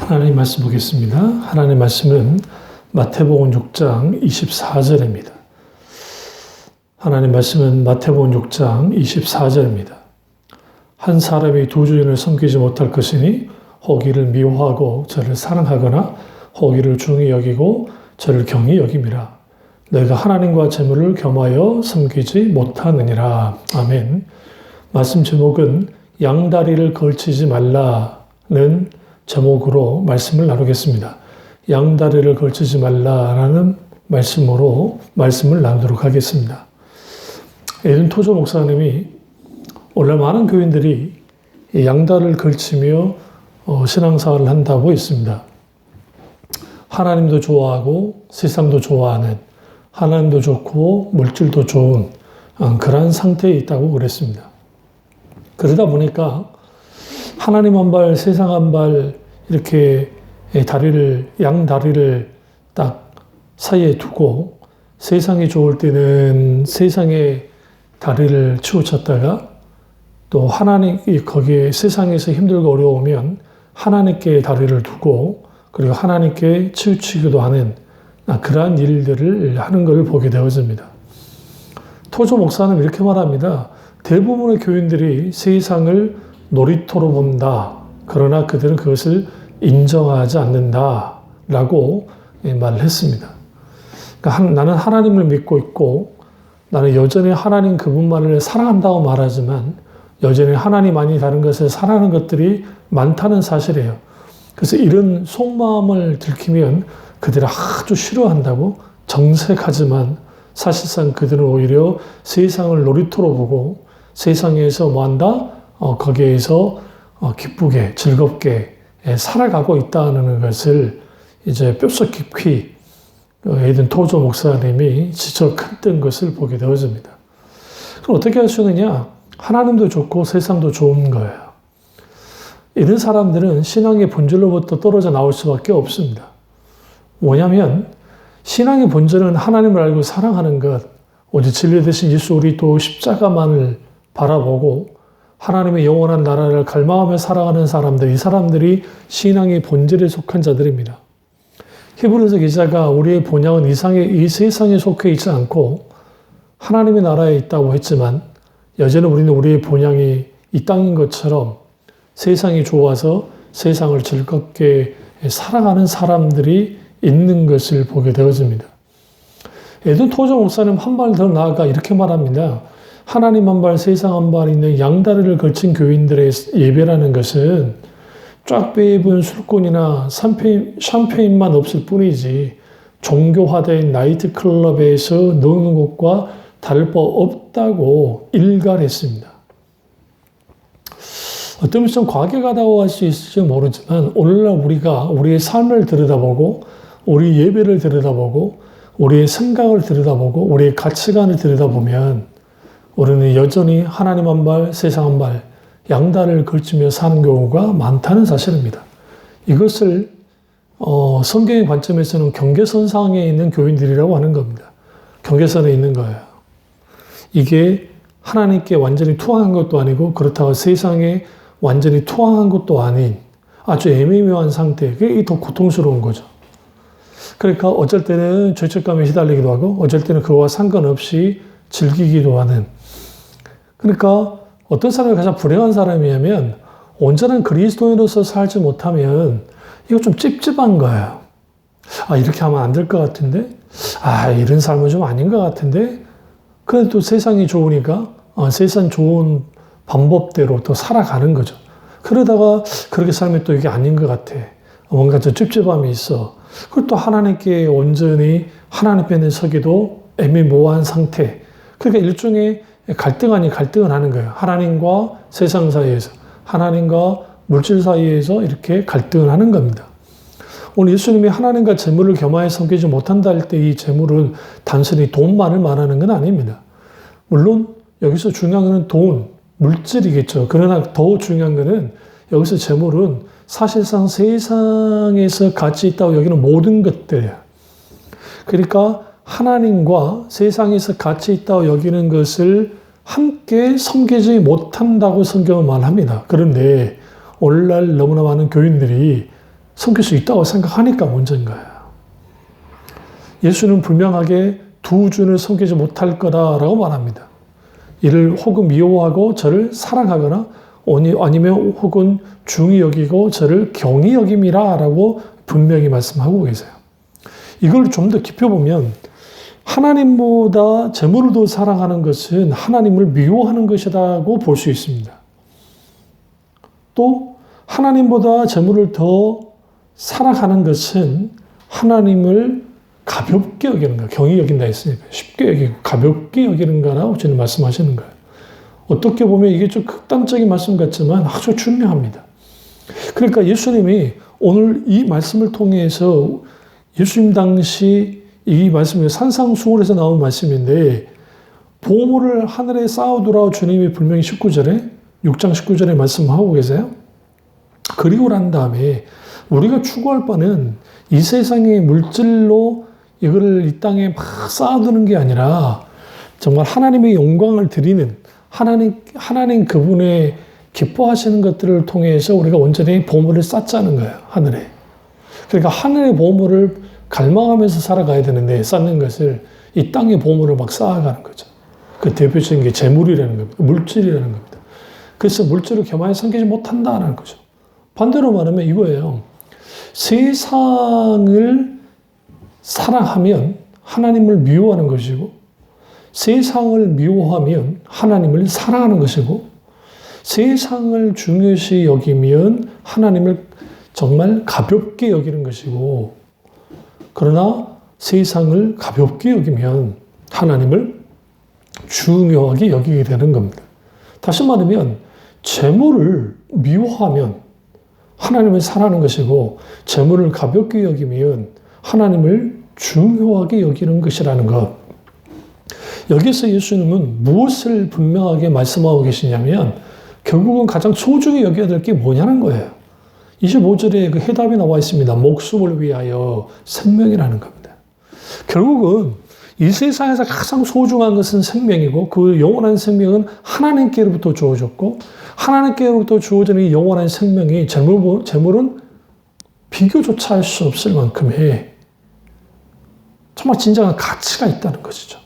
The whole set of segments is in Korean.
하나님 말씀 보겠습니다. 하나님 말씀은 마태복음 6장 24절입니다. 하나님 말씀은 마태복음 6장 24절입니다. 한 사람이 두 주인을 섬기지 못할 것이니 혹이를 미워하고 저를 사랑하거나 혹이를 중히 여기고 저를 경히 여김이라. 너희가 하나님과 재물을 겸하여 섬기지 못하느니라. 아멘. 말씀 제목은 양다리를 걸치지 말라는 제목으로 말씀을 나누겠습니다. 양다리를 걸치지 말라라는 말씀으로 말씀을 나누도록 하겠습니다. 에든 토조 목사님이 오늘 많은 교인들이 양다리를 걸치며 신앙생활을 한다고 했습니다. 하나님도 좋아하고 세상도 좋아하는, 하나님도 좋고 물질도 좋은 그런 상태에 있다고 그랬습니다. 그러다 보니까 하나님 한 발, 세상 한 발 이렇게 양다리를 딱 사이에 두고 세상이 좋을 때는 세상의 다리를 치우쳤다가 또 거기에 세상에서 힘들고 어려우면 하나님께 다리를 두고 그리고 하나님께 치우치기도 하는 그러한 일들을 하는 것을 보게 되어집니다. 토조 목사는 이렇게 말합니다. 대부분의 교인들이 세상을 놀이터로 본다. 그러나 그들은 그것을 인정하지 않는다라고 말을 했습니다. 그러니까 나는 하나님을 믿고 있고 나는 여전히 하나님 그분만을 사랑한다고 말하지만 여전히 하나님 다른 것을 사랑하는 것들이 많다는 사실이에요. 그래서 이런 속마음을 들키면 그들을 아주 싫어한다고 정색하지만 사실상 그들은 오히려 세상을 놀이터로 보고 세상에서 뭐한다? 거기에서 기쁘게 즐겁게 살아가고 있다는 것을 이제 뼛속 깊이 에든 토조 목사님이 지적했던 것을 보게 되어집니다. 그럼 어떻게 할 수 있느냐? 하나님도 좋고 세상도 좋은 거예요. 이런 사람들은 신앙의 본질로부터 떨어져 나올 수밖에 없습니다. 뭐냐면 신앙의 본질은 하나님을 알고 사랑하는 것, 오직 진리 대신 예수 그리스도 십자가만을 바라보고 하나님의 영원한 나라를 갈망하며 살아가는 사람들, 이 사람들이 신앙의 본질에 속한 자들입니다. 히브리서 기자가 우리의 본향은 이 세상에 속해 있지 않고 하나님의 나라에 있다고 했지만 여전히 우리는 우리의 본향이 이 땅인 것처럼 세상이 좋아서 세상을 즐겁게 살아가는 사람들이 있는 것을 보게 되어집니다. 에든 토조 목사님 한 발 더 나아가 이렇게 말합니다. 하나님 한 발, 세상 한 발 있는 양다리를 걸친 교인들의 예배라는 것은 쫙 빼입은 술꾼이나 샴페인만 없을 뿐이지 종교화된 나이트클럽에서 노는 것과 다를 바 없다고 일갈했습니다. 어떤 좀 과격하다고 할 수 있을지 모르지만 오늘날 우리가 우리의 삶을 들여다보고 우리 예배를 들여다보고 우리의 생각을 들여다보고 우리의 가치관을 들여다보면 우리는 여전히 하나님 한 발, 세상 한 발, 양다리를 걸치며 사는 경우가 많다는 사실입니다. 이것을 성경의 관점에서는 경계선상에 있는 교인들이라고 하는 겁니다. 경계선에 있는 거예요. 이게 하나님께 완전히 투항한 것도 아니고 그렇다고 세상에 완전히 투항한 것도 아닌 아주 애매모호한 상태, 그게 더 고통스러운 거죠. 그러니까 어쩔 때는 죄책감에 휘달리기도 하고 어쩔 때는 그와 상관없이 즐기기도 하는, 그러니까 어떤 사람이 가장 불행한 사람이냐면 온전한 그리스도인으로서 살지 못하면 이거 좀 찝찝한 거예요. 이렇게 하면 안 될 것 같은데? 이런 삶은 좀 아닌 것 같은데? 그래도 또 세상이 좋으니까 세상 좋은 방법대로 또 살아가는 거죠. 그러다가 그렇게 살면 또 이게 아닌 것 같아. 뭔가 좀 찝찝함이 있어. 그리고 또 하나님께 온전히 하나님 편에 서기도 애매모호한 상태. 그러니까 일종의 갈등 아닌 갈등을 하는 거예요. 하나님과 세상 사이에서, 하나님과 물질 사이에서 이렇게 갈등을 하는 겁니다. 오늘 예수님이 하나님과 재물을 겸하여 섬기지 못한다 할 때 이 재물은 단순히 돈만을 말하는 건 아닙니다. 물론 여기서 중요한 것은 돈, 물질이겠죠. 그러나 더 중요한 것은 여기서 재물은 사실상 세상에서 가치 있다고 여기는 모든 것들이에요. 그러니까 하나님과 세상에서 가치 있다고 여기는 것을 함께 섬기지 못한다고 성경은 말합니다. 그런데 오늘날 너무나 많은 교인들이 섬길 수 있다고 생각하니까 문제인 거예요. 예수는 분명하게 두 주를 섬기지 못할 거다라고 말합니다. 이를 혹은 미워하고 저를 사랑하거나 아니면 혹은 중히 여기고 저를 경히 여김이라 라고 분명히 말씀하고 계세요. 이걸 좀 더 깊이 보면 하나님보다 재물을 더 사랑하는 것은 하나님을 미워하는 것이라고 볼 수 있습니다. 또 하나님보다 재물을 더 사랑하는 것은 하나님을 가볍게 여기는 거예요. 경히 여긴다 했으니까 쉽게 여기고 가볍게 여기는 거라고 저는 말씀하시는 거예요. 어떻게 보면 이게 좀 극단적인 말씀 같지만 아주 중요합니다. 그러니까 예수님이 오늘 이 말씀을 통해서 예수님 당시 이 말씀이 산상수훈에서 나온 말씀인데 보물을 하늘에 쌓아두라고 주님이 분명히 6장 19절에 말씀하고 계세요. 그리고 난 다음에 우리가 추구할 바는 이 세상의 물질로 이거를 이 땅에 막 쌓아두는 게 아니라 정말 하나님의 영광을 드리는 하나님 그분의 기뻐하시는 것들을 통해서 우리가 온전히 보물을 쌓자는 거예요. 하늘에. 그러니까 하늘의 보물을 갈망하면서 살아가야 되는데 쌓는 것을 이 땅의 보물을 막 쌓아가는 거죠. 그 대표적인 게 재물이라는 겁니다. 물질이라는 겁니다. 그래서 물질을 교만히 섬기지 못한다는 거죠. 반대로 말하면 이거예요. 세상을 사랑하면 하나님을 미워하는 것이고 세상을 미워하면 하나님을 사랑하는 것이고 세상을 중요시 여기면 하나님을 정말 가볍게 여기는 것이고 그러나 세상을 가볍게 여기면 하나님을 중요하게 여기게 되는 겁니다. 다시 말하면 재물을 미워하면 하나님을 사랑하는 것이고 재물을 가볍게 여기면 하나님을 중요하게 여기는 것이라는 것. 여기서 예수님은 무엇을 분명하게 말씀하고 계시냐면 결국은 가장 소중히 여겨야 될 게 뭐냐는 거예요. 25절에 그 해답이 나와 있습니다. 목숨을 위하여 생명이라는 겁니다. 결국은 이 세상에서 가장 소중한 것은 생명이고 그 영원한 생명은 하나님께로부터 주어졌고 하나님께로부터 주어진 이 영원한 생명이 재물은 비교조차 할 수 없을 만큼의 정말 진정한 가치가 있다는 것이죠.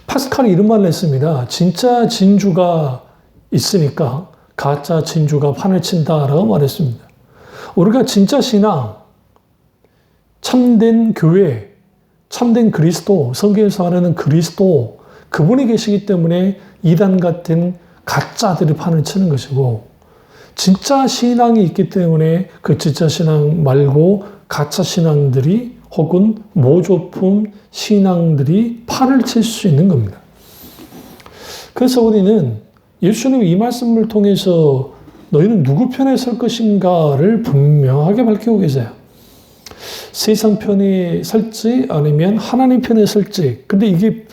파스칼이 이런 말을 했습니다. 진짜 진주가 있으니까 가짜 진주가 판을 친다라고 말했습니다. 우리가 진짜 신앙, 참된 교회, 참된 그리스도, 성경에서 말하는 그리스도, 그분이 계시기 때문에 이단 같은 가짜들이 판을 치는 것이고 진짜 신앙이 있기 때문에 그 진짜 신앙 말고 가짜 신앙들이 혹은 모조품 신앙들이 판을 칠 수 있는 겁니다. 그래서 우리는 예수님이 이 말씀을 통해서 너희는 누구 편에 설 것인가를 분명하게 밝히고 계세요. 세상 편에 설지 아니면 하나님 편에 설지. 근데 이게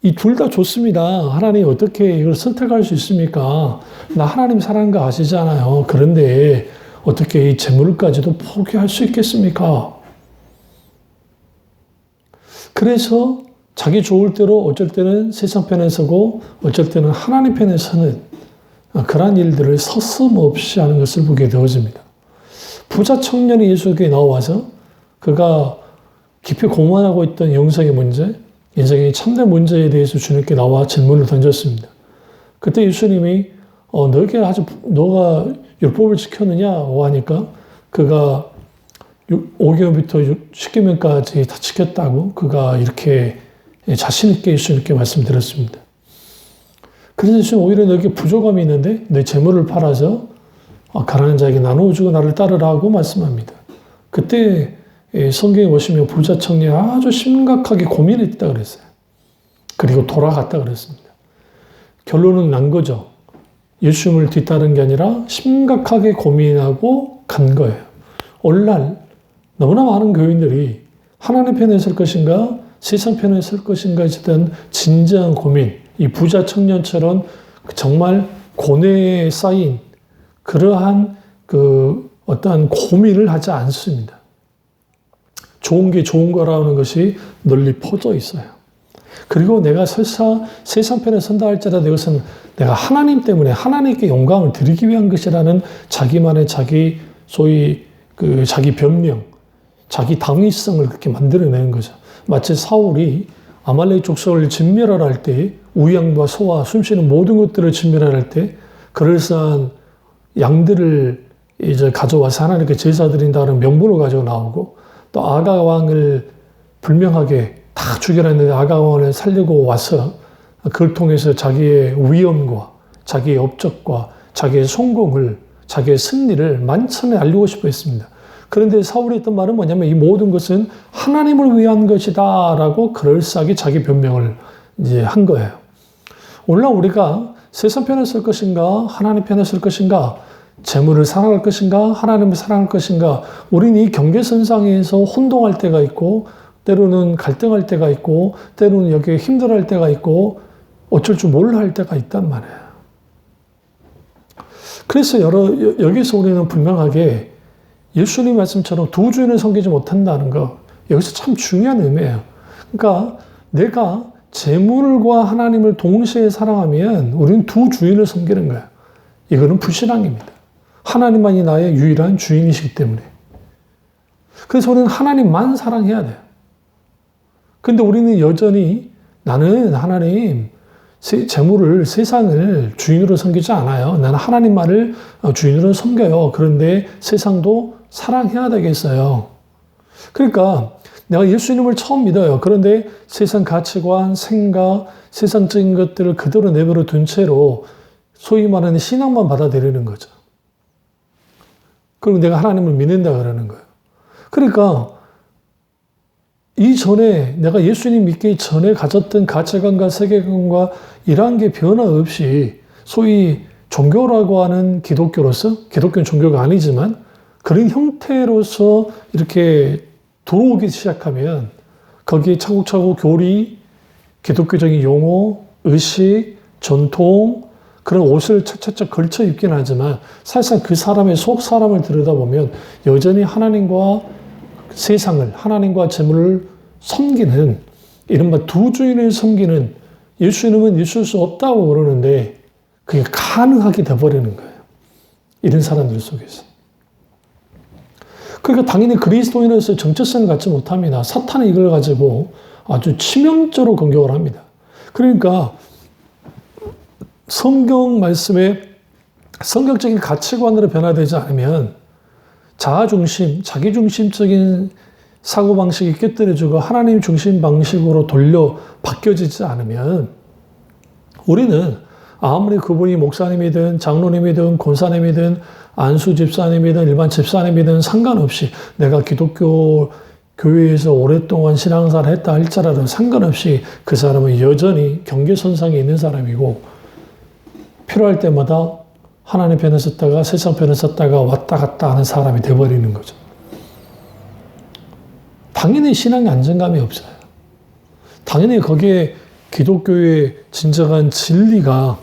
이 둘 다 좋습니다. 하나님 어떻게 이걸 선택할 수 있습니까? 나 하나님 사랑하는 거 아시잖아요. 그런데 어떻게 이 재물까지도 포기할 수 있겠습니까? 그래서 자기 좋을 대로 어쩔 때는 세상 편에 서고 어쩔 때는 하나님 편에 서는 그러한 일들을 서슴없이 하는 것을 보게 되어집니다. 부자 청년이 예수에게 나와서 그가 깊이 고민하고 있던 영성의 문제, 인생의 참된 문제에 대해서 주님께 나와 질문을 던졌습니다. 그때 예수님이 너가 율법을 지켰느냐고 하니까 그가 5계명부터 10계명까지 다 지켰다고 그가 이렇게 자신 있게 예수님께 말씀드렸습니다. 그래서 예수님 오히려 너에게 부족함이 있는데 내 재물을 팔아서 가난한 자에게 나누어주고 나를 따르라고 말씀합니다. 그때 성경에 보시면 부자 청년이 아주 심각하게 고민했다 그랬어요. 그리고 돌아갔다 그랬습니다. 결론은 난 거죠. 예수님을 뒤따른 게 아니라 심각하게 고민하고 간 거예요. 오늘날 너무나 많은 교인들이 하나님 편에 설 것인가 세상 편에 설 것인가에 대한 진지한 고민, 이 부자 청년처럼 정말 고뇌에 쌓인 그러한 어떠한 고민을 하지 않습니다. 좋은 게 좋은 거라는 것이 널리 퍼져 있어요. 그리고 내가 설사 세상 편에 선다 할지라도 이것은 내가 하나님 때문에 하나님께 영광을 드리기 위한 것이라는 자기만의 소위 그 자기 변명, 자기 당위성을 그렇게 만들어내는 거죠. 마치 사울이 아말렉 족속을 진멸하라 할 때 우양과 소와 숨쉬는 모든 것들을 진멸하라 할 때 그럴싸한 양들을 이제 가져와서 하나님께 제사 드린다는 명분을 가지고 나오고 또 아가 왕을 불명하게 다 죽여라 했는데 아가 왕을 살리고 와서 그걸 통해서 자기의 위엄과 자기의 업적과 자기의 성공을 자기의 승리를 만천에 알리고 싶어 했습니다. 그런데 사울이 했던 말은 뭐냐면 이 모든 것은 하나님을 위한 것이다 라고 그럴싸하게 자기 변명을 이제 한 거예요. 오늘날 우리가 세상 편에 설 것인가 하나님 편에 설 것인가 재물을 사랑할 것인가 하나님을 사랑할 것인가 우리는 이 경계선상에서 혼동할 때가 있고 때로는 갈등할 때가 있고 때로는 여기에 힘들어할 때가 있고 어쩔 줄 몰라 할 때가 있단 말이에요. 그래서 여기서 우리는 분명하게 예수님 말씀처럼 두 주인을 섬기지 못한다는 거 여기서 참 중요한 의미예요. 그러니까 내가 재물과 하나님을 동시에 사랑하면 우리는 두 주인을 섬기는 거예요. 이거는 불신앙입니다. 하나님만이 나의 유일한 주인이시기 때문에. 그래서 우리는 하나님만 사랑해야 돼요. 근데 우리는 여전히 나는 하나님, 재물을, 세상을 주인으로 섬기지 않아요. 나는 하나님만을 주인으로 섬겨요. 그런데 세상도 사랑해야 되겠어요. 그러니까 내가 예수님을 처음 믿어요. 그런데 세상 가치관, 생각, 세상적인 것들을 그대로 내버려 둔 채로 소위 말하는 신앙만 받아들이는 거죠. 그리고 내가 하나님을 믿는다 그러는 거예요. 그러니까 이전에 내가 예수님 믿기 전에 가졌던 가치관과 세계관과 이러한 게 변화 없이 소위 종교라고 하는 기독교로서 기독교는 종교가 아니지만 그런 형태로서 이렇게 들어오기 시작하면 거기에 차곡차곡 교리, 기독교적인 용어, 의식, 전통 그런 옷을 착착착 걸쳐 입긴 하지만 사실상 그 사람의 속 사람을 들여다보면 여전히 하나님과 세상을 하나님과 재물을 섬기는 이른바 두 주인을 섬기는 예수님은 있을 수 없다고 그러는데 그게 가능하게 돼버리는 거예요. 이런 사람들 속에서. 그러니까 당연히 그리스도인으로서 정체성을 갖지 못합니다. 사탄은 이걸 가지고 아주 치명적으로 공격을 합니다. 그러니까 성경 말씀에 성경적인 가치관으로 변화되지 않으면 자아중심, 자기중심적인 사고방식이 깨뜨려지고 하나님 중심 방식으로 돌려 바뀌어지지 않으면 우리는 아무리 그분이 목사님이든 장로님이든 권사님이든 안수 집사님이든 일반 집사님이든 상관없이 내가 기독교 교회에서 오랫동안 신앙생활을 했다 할지라도 상관없이 그 사람은 여전히 경계선상에 있는 사람이고 필요할 때마다 하나님 편에 섰다가 세상 편에 섰다가 왔다 갔다 하는 사람이 되어버리는 거죠. 당연히 신앙에 안정감이 없어요. 당연히 거기에 기독교의 진정한 진리가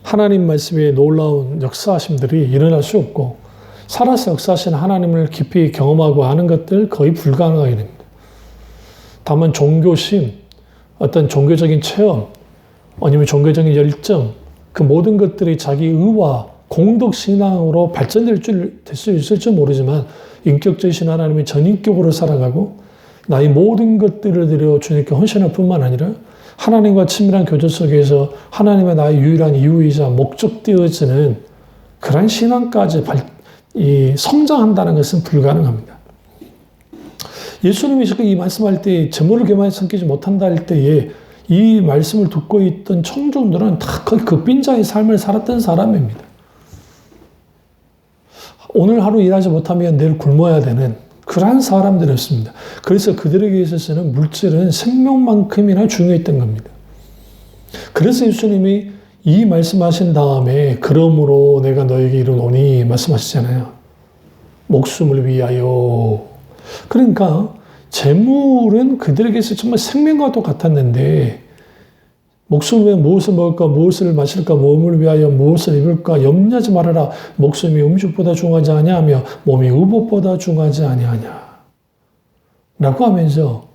하나님 말씀의 놀라운 역사하심들이 일어날 수 없고 살아서 역사하신 하나님을 깊이 경험하고 아는 것들 거의 불가능하게 됩니다. 다만 종교심, 어떤 종교적인 체험, 아니면 종교적인 열정 그 모든 것들이 자기 의와 공덕신앙으로 발전될 수 있을지 모르지만 인격적이신 하나님이 전인격으로 살아가고 나의 모든 것들을 들여 주님께 헌신할 뿐만 아니라 하나님과 친밀한 교제 속에서 하나님의 나의 유일한 이유이자 목적되어지는 그런 신앙까지 성장한다는 것은 불가능합니다. 예수님이 이 말씀할 때 재물을 교만히 섬기지 못한다 할 때에 이 말씀을 듣고 있던 청중들은 다 거의 그 빈자의 삶을 살았던 사람입니다. 오늘 하루 일하지 못하면 내일 굶어야 되는 그러한 사람들이었습니다. 그래서 그들에게 있어서는 물질은 생명만큼이나 중요했던 겁니다. 그래서 예수님이 이 말씀하신 다음에 그러므로 내가 너에게 이르노니 말씀하시잖아요. 목숨을 위하여. 그러니까 재물은 그들에게서 정말 생명과 똑같았는데 목숨을 위해 무엇을 먹을까 무엇을 마실까 몸을 위하여 무엇을 입을까 염려하지 말아라. 목숨이 음식보다 중요하지 아니하며 몸이 의복보다 중요하지 아니하냐 라고 하면서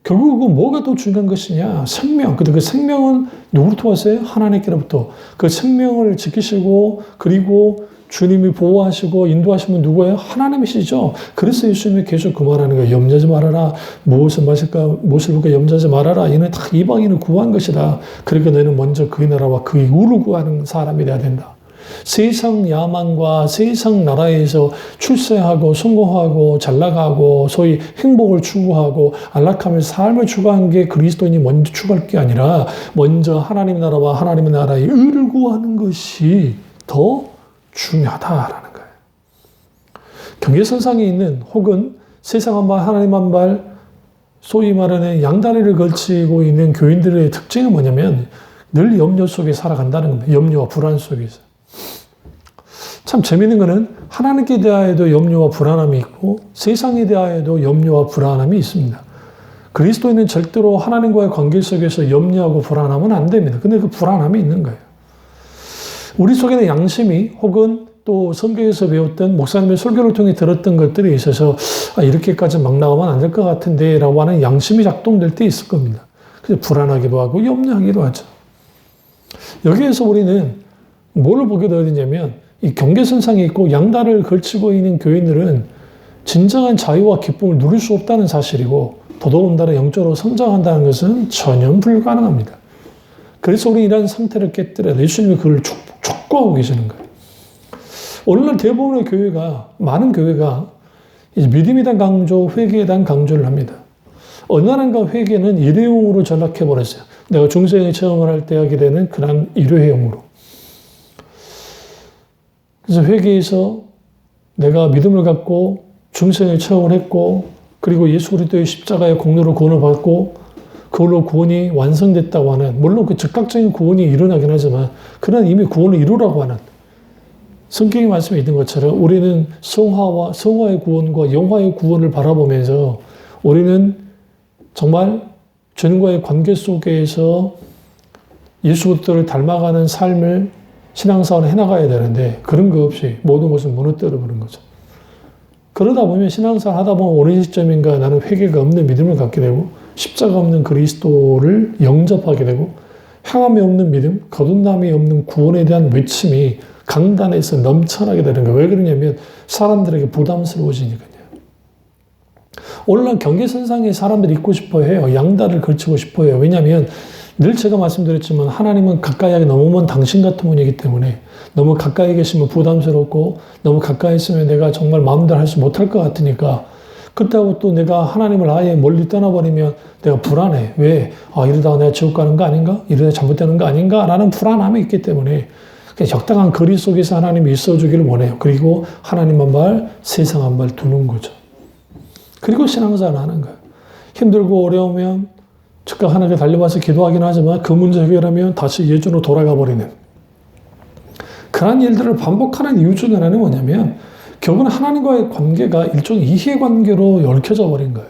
결국은 뭐가 더 중요한 것이냐 생명. 근데 그 생명은 누구로부터 왔어요? 하나님께로부터. 그 생명을 지키시고 그리고 주님이 보호하시고 인도하시면 누구예요? 하나님이시죠. 그래서 예수님이 계속 그 말하는 거예요. 염려하지 말아라. 무엇을 마실까? 무엇을 볼까? 염려하지 말아라. 이는 다 이방인을 구한 것이다. 그러니까 너는 먼저 그의 나라와 그의 의를 구하는 사람이 돼야 된다. 세상 야망과 세상 나라에서 출세하고 성공하고 잘나가고 소위 행복을 추구하고 안락함의 삶을 추구하는 게 그리스도인이 먼저 추구할 게 아니라 먼저 하나님 나라와 하나님의 나라의 의를 구하는 것이 더 중요하다라는 거예요. 경계선상에 있는 혹은 세상 한 발 하나님 한 발 소위 말하는 양다리를 걸치고 있는 교인들의 특징은 뭐냐면 늘 염려 속에 살아간다는 겁니다. 염려와 불안 속에서. 참 재미있는 거는 하나님께 대하여도 염려와 불안함이 있고 세상에 대하여도 염려와 불안함이 있습니다. 그리스도인은 절대로 하나님과의 관계 속에서 염려하고 불안하면 안 됩니다. 근데 그 불안함이 있는 거예요. 우리 속에는 양심이 혹은 또 성경에서 배웠던 목사님의 설교를 통해 들었던 것들이 있어서 이렇게까지 막 나가면 안 될 것 같은데 라고 하는 양심이 작동될 때 있을 겁니다. 그래서 불안하기도 하고 염려하기도 하죠. 여기에서 우리는 뭘 보게 되느냐면 이 경계선상에 있고 양다리를 걸치고 있는 교인들은 진정한 자유와 기쁨을 누릴 수 없다는 사실이고 더더군다나 영적으로 성장한다는 것은 전혀 불가능합니다. 그래서 우리 이런 상태를 깨뜨려야 예수님이 그걸 촉구하고 계시는 거예요. 오늘날 대부분의 교회가 많은 교회가 이제 믿음에 대한 강조, 회개에 대한 강조를 합니다. 어느 날인가 회개는 일회용으로 전락해버렸어요. 내가 중생의 체험을 할 때 하게 되는 그런 일회용으로. 그래서 회개에서 내가 믿음을 갖고 중생의 체험을 했고 그리고 예수 그리스도의 십자가의 공로로 구원을 받고 그걸로 구원이 완성됐다고 하는 물론 그 즉각적인 구원이 일어나긴 하지만 그러나 이미 구원을 이루라고 하는 성경의 말씀에 있는 것처럼 우리는 성화의 구원과 영화의 구원을 바라보면서 우리는 정말 주님과의 관계 속에서 예수 그리스도를 닮아가는 삶을 신앙생활을 해나가야 되는데 그런 거 없이 모든 것을 무너뜨려 버린 거죠. 그러다 보면 신앙생활 하다 보면 어느 시점인가 나는 회개가 없는 믿음을 갖게 되고 십자가 없는 그리스도를 영접하게 되고 향함이 없는 믿음, 거듭남이 없는 구원에 대한 외침이 강단에서 넘쳐나게 되는 거예요. 왜 그러냐면 사람들에게 부담스러워지니까요. 오늘날 경계선상에 사람들이 있고 싶어 해요. 양다리를 걸치고 싶어 해요. 왜냐하면 늘 제가 말씀드렸지만 하나님은 가까이 하게 넘으면 당신 같은 분이기 때문에 너무 가까이 계시면 부담스럽고 너무 가까이 있으면 내가 정말 마음대로 할 수 못할 것 같으니까 그렇다고 또 내가 하나님을 아예 멀리 떠나버리면 내가 불안해. 왜? 이러다가 내가 지옥 가는 거 아닌가? 이러다 잘못되는 거 아닌가? 라는 불안함이 있기 때문에 적당한 거리 속에서 하나님이 있어주기를 원해요. 그리고 하나님 한 발, 세상 한 발 두는 거죠. 그리고 신앙생활을 하는 거예요. 힘들고 어려우면 즉각 하나님께 달려와서 기도하긴 하지만 그 문제 해결하면 다시 예전으로 돌아가 버리는 그런 일들을 반복하는 이유 중에 하나는 뭐냐면 결국은 하나님과의 관계가 일종의 이해관계로 얽혀져 버린 거예요.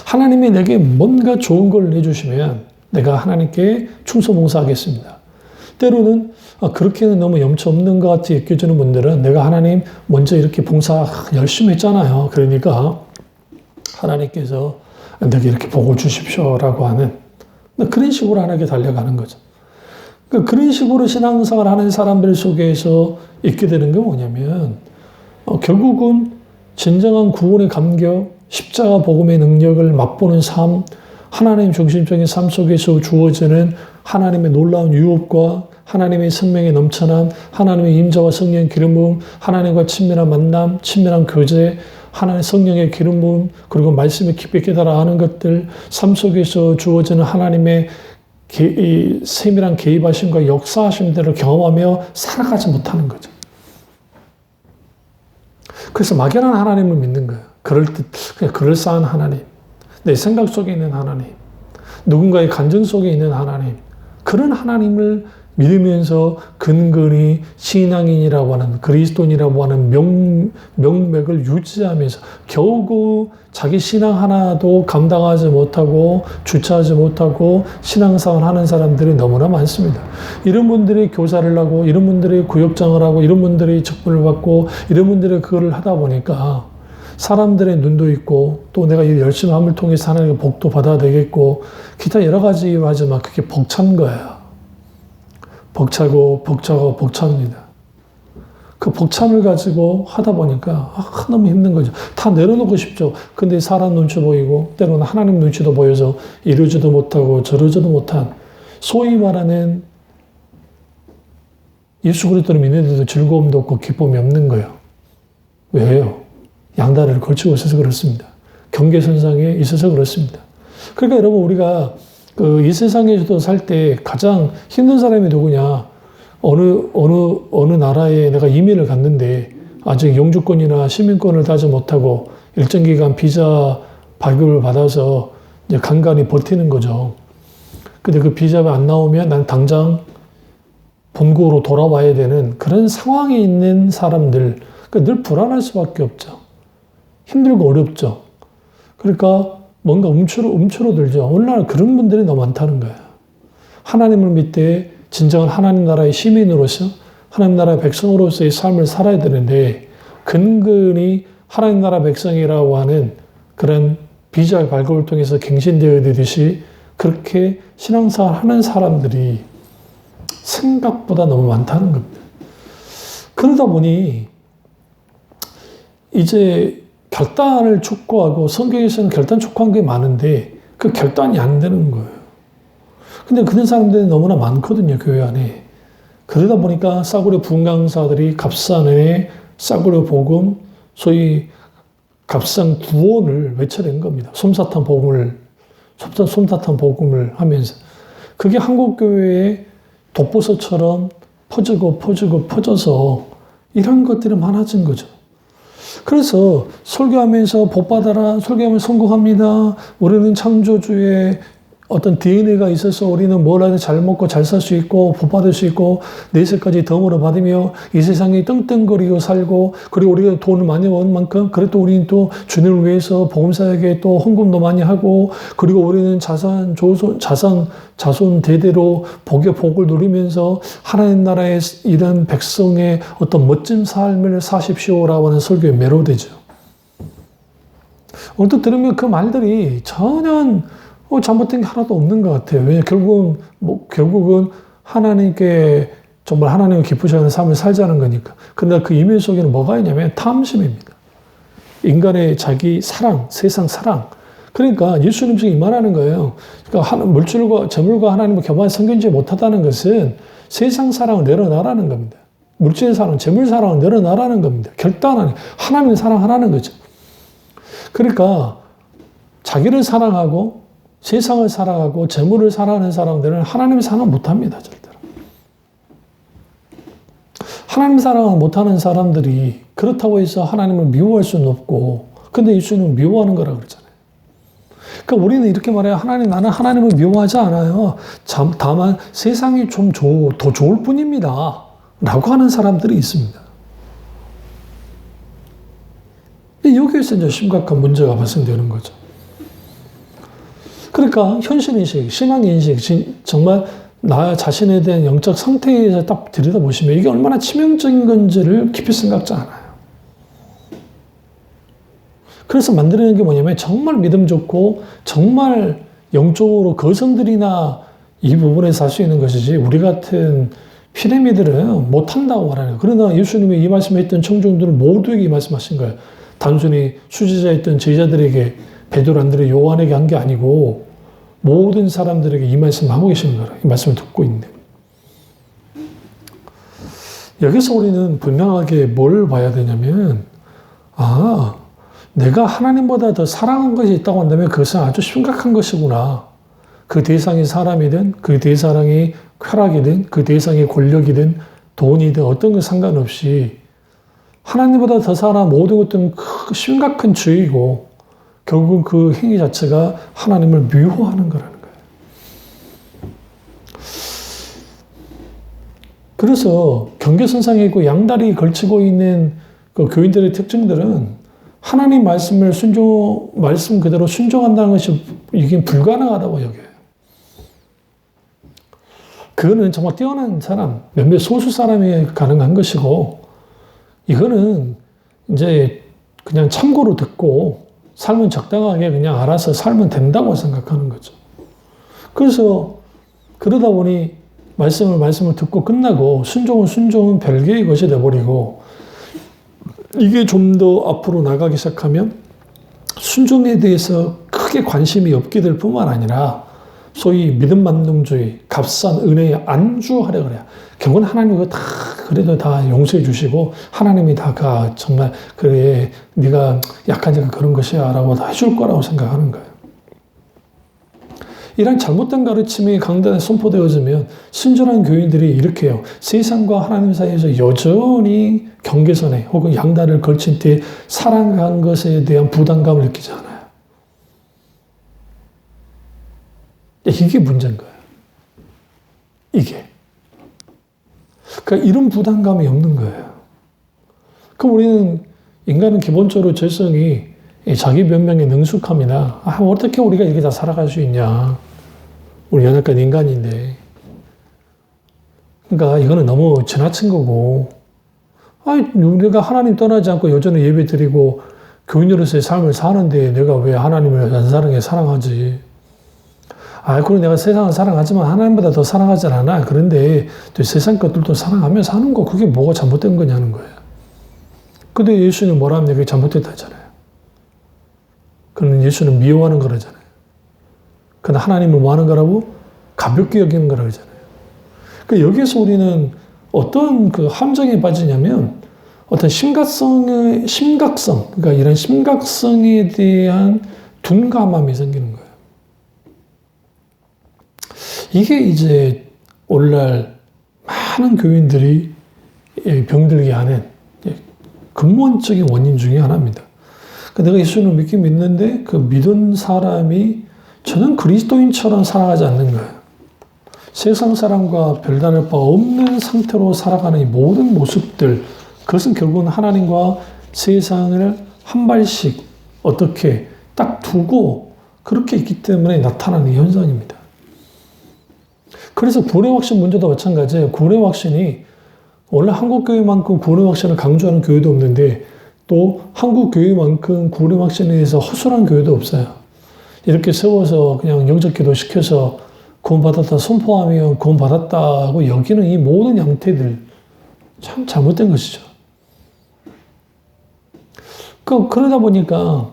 하나님이 내게 뭔가 좋은 걸 해주시면 내가 하나님께 충성봉사하겠습니다. 때로는 그렇게는 너무 염치 없는 것 같이 느껴지는 분들은 내가 하나님 먼저 이렇게 봉사 열심히 했잖아요. 그러니까 하나님께서 내게 이렇게 복을 주십시오라고 하는 그런 식으로 하나님께 달려가는 거죠. 그런 식으로 신앙생활 하는 사람들 속에서 있게 되는 게 뭐냐면 결국은 진정한 구원의 감격, 십자가 복음의 능력을 맛보는 삶, 하나님 중심적인 삶 속에서 주어지는 하나님의 놀라운 유업과 하나님의 생명의 넘쳐남, 하나님의 임재와 성령의 기름 부음, 하나님과 친밀한 만남, 친밀한 교제, 하나님의 성령의 기름 부음, 그리고 말씀을 깊이 깨달아 하는 것들, 삶 속에서 주어지는 하나님의 세밀한 개입하심과 역사하심들을 경험하며 살아가지 못하는 거죠. 그래서 막연한 하나님을 믿는 거예요. 그냥 그럴싸한 하나님, 내 생각 속에 있는 하나님, 누군가의 간증 속에 있는 하나님, 그런 하나님을 믿으면서 근근히 신앙인이라고 하는 그리스도인이라고 하는 명맥을 유지하면서 겨우 자기 신앙 하나도 감당하지 못하고 주체하지 못하고 신앙생활 하는 사람들이 너무나 많습니다. 이런 분들이 교사를 하고 이런 분들이 구역장을 하고 이런 분들이 직분을 받고 이런 분들이 그거를 하다 보니까 사람들의 눈도 있고 또 내가 열심히 함을 통해서 하나님의 복도 받아야 되겠고 기타 여러 가지 이유 하지만 그게 벅찬 거예요. 벅차고 벅찹니다. 그 벅참을 가지고 하다 보니까 너무 힘든 거죠. 다 내려놓고 싶죠. 근데 사람 눈치 보이고 때로는 하나님 눈치도 보여서 이러지도 못하고 저러지도 못한 소위 말하는 예수 그리스도를 믿는데도 즐거움도 없고 기쁨이 없는 거예요. 왜요? 양다리를 걸치고 있어서 그렇습니다. 경계선상에 있어서 그렇습니다. 그러니까 여러분 우리가 이 세상에서도 살 때 가장 힘든 사람이 누구냐? 어느 나라에 내가 이민을 갔는데 아직 영주권이나 시민권을 따지 못하고 일정 기간 비자 발급을 받아서 이제 간간히 버티는 거죠. 근데 그 비자가 안 나오면 난 당장 본국으로 돌아와야 되는 그런 상황에 있는 사람들, 그러니까 늘 불안할 수밖에 없죠. 힘들고 어렵죠. 그러니까 뭔가 움츠러들죠. 오늘날 그런 분들이 너무 많다는 거예요. 하나님을 믿되 진정한 하나님 나라의 시민으로서 하나님 나라의 백성으로서의 삶을 살아야 되는데 근근히 하나님 나라 백성이라고 하는 그런 비자 발급을 통해서 갱신되어야 되듯이 그렇게 신앙생활 하는 사람들이 생각보다 너무 많다는 겁니다. 그러다 보니 이제 결단을 촉구하고 성경에서는 결단 촉구한 게 많은데 그 결단이 안 되는 거예요. 근데 그런 사람들이 너무나 많거든요, 교회 안에. 그러다 보니까 싸구려 부흥강사들이 값산의 싸구려 복음, 소위 값산 구원을 외쳐낸 겁니다. 솜사탕 복음을 하면서. 그게 한국교회에 독보서처럼 퍼져서 이런 것들이 많아진 거죠. 그래서 설교하면서 복 받아라, 설교하면 성공합니다. 우리는 창조주의 어떤 DNA가 있어서 우리는 뭘 하든 잘 먹고 잘 살 수 있고 복 받을 수 있고 내세까지 덤으로 받으며 이 세상에 떵떵거리고 살고 그리고 우리가 돈을 많이 버는 만큼 그래도 우리는 또 주님을 위해서 복음사에게 또 헌금도 많이 하고 그리고 우리는 자손 대대로 복을 누리면서 하나님 나라의 이런 백성의 어떤 멋진 삶을 사십시오라고 하는 설교에 매료되죠. 언뜻 들으면 그 말들이 전혀 잘못된 게 하나도 없는 것 같아요. 왜냐하면 결국은 하나님께 정말 하나님을 기쁘시게 하는 삶을 살자는 거니까. 그런데 그 이면 속에는 뭐가 있냐면 탐심입니다. 인간의 자기 사랑, 세상 사랑. 그러니까 예수님 지금 이 말하는 거예요. 그러니까 물질과 재물과 하나님을 겸하여 섬기지 못하다는 것은 세상 사랑을 내려놔라는 겁니다. 물질 사랑, 재물 사랑을 내려놔라는 겁니다. 결단하는, 하나님을 사랑하라는 거죠. 그러니까 자기를 사랑하고 세상을 사랑하고 재물을 사랑하는 사람들은 하나님을 사랑 못합니다. 절대로. 하나님 사랑을 못하는 사람들이 그렇다고 해서 하나님을 미워할 수는 없고 근데 예수님은 미워하는 거라고 그러잖아요. 그러니까 우리는 이렇게 말해요. 나는 하나님을 미워하지 않아요. 다만 세상이 좀 더 좋을 뿐입니다. 라고 하는 사람들이 있습니다. 여기에서 이제 심각한 문제가 발생되는 거죠. 그러니까 현실인식, 신앙인식, 정말 나 자신에 대한 영적 상태에서 딱 들여다보시면 이게 얼마나 치명적인 건지를 깊이 생각지 않아요. 그래서 만들어낸 게 뭐냐면 정말 믿음 좋고 정말 영적으로 거성들이나 이 부분에 살 수 있는 것이지 우리 같은 피레미들은 못한다고 말하는 거예요. 그러나 예수님이 이 말씀했던 청중들은 모두에게 이 말씀하신 거예요. 단순히 수지자였던 제자들에게 베드로, 안드레, 요한에게 한 게 아니고 모든 사람들에게 이 말씀을 하고 계시는 거예요. 이 말씀을 듣고 있는. 여기서 우리는 분명하게 뭘 봐야 되냐면 내가 하나님보다 더 사랑한 것이 있다고 한다면 그것은 아주 심각한 것이구나. 그 대상이 사람이든 그 대상이 쾌락이든 그 대상이 권력이든 돈이든 어떤 것 상관없이 하나님보다 더 사랑한 모든 것들은 심각한 죄이고 결국은 그 행위 자체가 하나님을 미워하는 거라는 거예요. 그래서 경계선상에 있고 양다리 걸치고 있는 그 교인들의 특징들은 하나님 말씀 그대로 순종한다는 것이 이게 불가능하다고 여겨요. 그거는 정말 뛰어난 사람, 몇몇 소수 사람이 가능한 것이고, 이거는 이제 그냥 참고로 듣고 삶은 적당하게 그냥 알아서 살면 된다고 생각하는 거죠. 그래서 그러다 보니 말씀을 듣고 끝나고 순종은 별개의 것이 돼버리고 이게 좀 더 앞으로 나가기 시작하면 순종에 대해서 크게 관심이 없게 될 뿐만 아니라 소위 믿음 만능주의, 값싼 은혜에 안주하려 그래요. 결국은 하나님이 다 그래도 다 용서해 주시고 하나님이 다 정말 그래 네가 약하니까 그런 것이야 라고 다 해줄 거라고 생각하는 거예요. 이런 잘못된 가르침이 강단에 선포되어지면 순전한 교인들이 이렇게 해요. 세상과 하나님 사이에서 여전히 경계선에 혹은 양다리를 걸친 때 사랑한 것에 대한 부담감을 느끼지 않아요. 이게 문제인 거예요. 이게. 그러니까 이런 부담감이 없는 거예요. 그럼 우리는 인간은 기본적으로 죄성이 자기 변명의 능숙함이나 어떻게 우리가 이렇게 다 살아갈 수 있냐. 우리 연약한 인간인데. 그러니까 이거는 너무 지나친 거고 우리가 하나님 떠나지 않고 여전히 예배 드리고 교인으로서의 삶을 사는데 내가 왜 하나님을 안 사랑하지. 그럼 내가 세상을 사랑하지만 하나님보다 더 사랑하지 않아. 그런데 또 세상 것들도 사랑하며 사는 거 그게 뭐가 잘못된 거냐는 거예요. 근데 예수는 뭐라 하면 그게 잘못됐다 하잖아요. 그는 예수는 미워하는 거라잖아요. 근데 하나님을 뭐 하는 거라고? 가볍게 여기는 거라고 하잖아요. 그러니까 여기에서 우리는 어떤 그 함정에 빠지냐면 어떤 심각성, 그러니까 이런 심각성에 대한 둔감함이 생기는 거예요. 이게 이제 오늘날 많은 교인들이 병들게 하는 근본적인 원인 중에 하나입니다. 내가 예수를 믿긴 믿는데 그 믿은 사람이 저는 그리스도인처럼 살아가지 않는 거예요. 세상 사람과 별다를 바 없는 상태로 살아가는 이 모든 모습들, 그것은 결국은 하나님과 세상을 한 발씩 어떻게 딱 두고 그렇게 있기 때문에 나타나는 현상입니다. 그래서 구원의 확신 문제도 마찬가지예요. 구원의 확신이 원래 한국 교회만큼 구원의 확신을 강조하는 교회도 없는데 또 한국 교회만큼 구원의 확신에 대해서 허술한 교회도 없어요. 이렇게 세워서 그냥 영접 기도 시켜서 구원받았다 선포하면 구원받았다고 여기는 이 모든 양태들 참 잘못된 것이죠. 그러다 보니까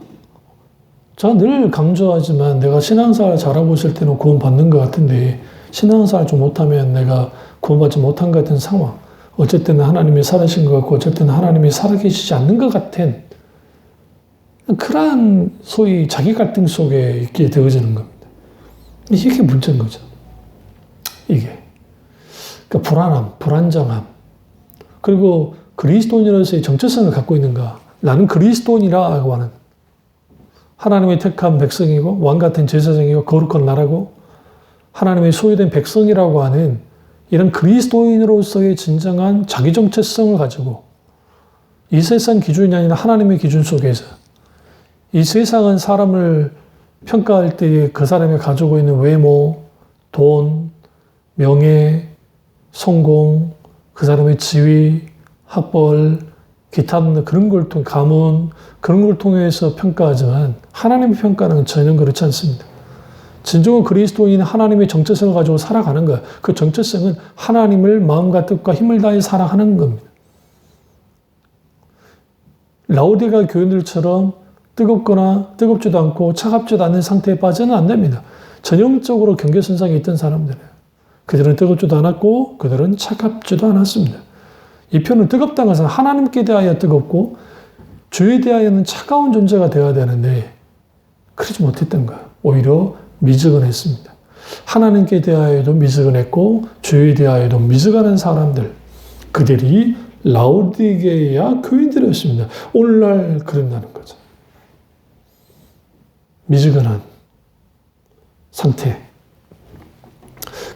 제가 늘 강조하지만 내가 신앙생활 잘하고 있을 때는 구원받는 것 같은데 신앙생활 좀 못하면 내가 구원받지 못한 것 같은 상황. 어쨌든 하나님이 살아신 것 같고 어쨌든 하나님이 살아계시지 않는 것 같은 그러한 소위 자기 갈등 속에 있게 되어지는 겁니다. 이게 문제인 거죠. 이게. 그러니까 불안함, 불안정함. 그리고 그리스도인으로서의 정체성을 갖고 있는가. 나는 그리스도인이라고 하는 하나님의 택한 백성이고 왕같은 제사장이고 거룩한 나라고 하나님의 소유된 백성이라고 하는 이런 그리스도인으로서의 진정한 자기 정체성을 가지고 이 세상 기준이 아니라 하나님의 기준 속에서 이 세상은 사람을 평가할 때 그 사람이 가지고 있는 외모, 돈, 명예, 성공, 그 사람의 지위, 학벌, 기타 등등 그런 걸 통해 가문, 그런 걸 통해서 평가하지만 하나님의 평가는 전혀 그렇지 않습니다. 진정한 그리스도인은 하나님의 정체성을 가지고 살아가는 거예요. 그 정체성은 하나님을 마음과 뜻과 힘을 다해 사랑하는 겁니다. 라오디게아 교인들처럼 뜨겁거나 뜨겁지도 않고 차갑지도 않은 상태에 빠져는 안 됩니다. 전형적으로 경계선상에 있던 사람들이에요. 그들은 뜨겁지도 않았고 그들은 차갑지도 않았습니다. 이 표는 뜨겁다는 것은 하나님께 대하여 뜨겁고 주에 대하여는 차가운 존재가 되어야 되는데 그러지 못했던 거예요. 오히려 미지근했습니다. 하나님께 대하여도 미지근했고 주에 대하여도 미지근한 사람들, 그들이 라오디게아 교인들이었습니다. 오늘날 그런다는 거죠. 미지근한 상태.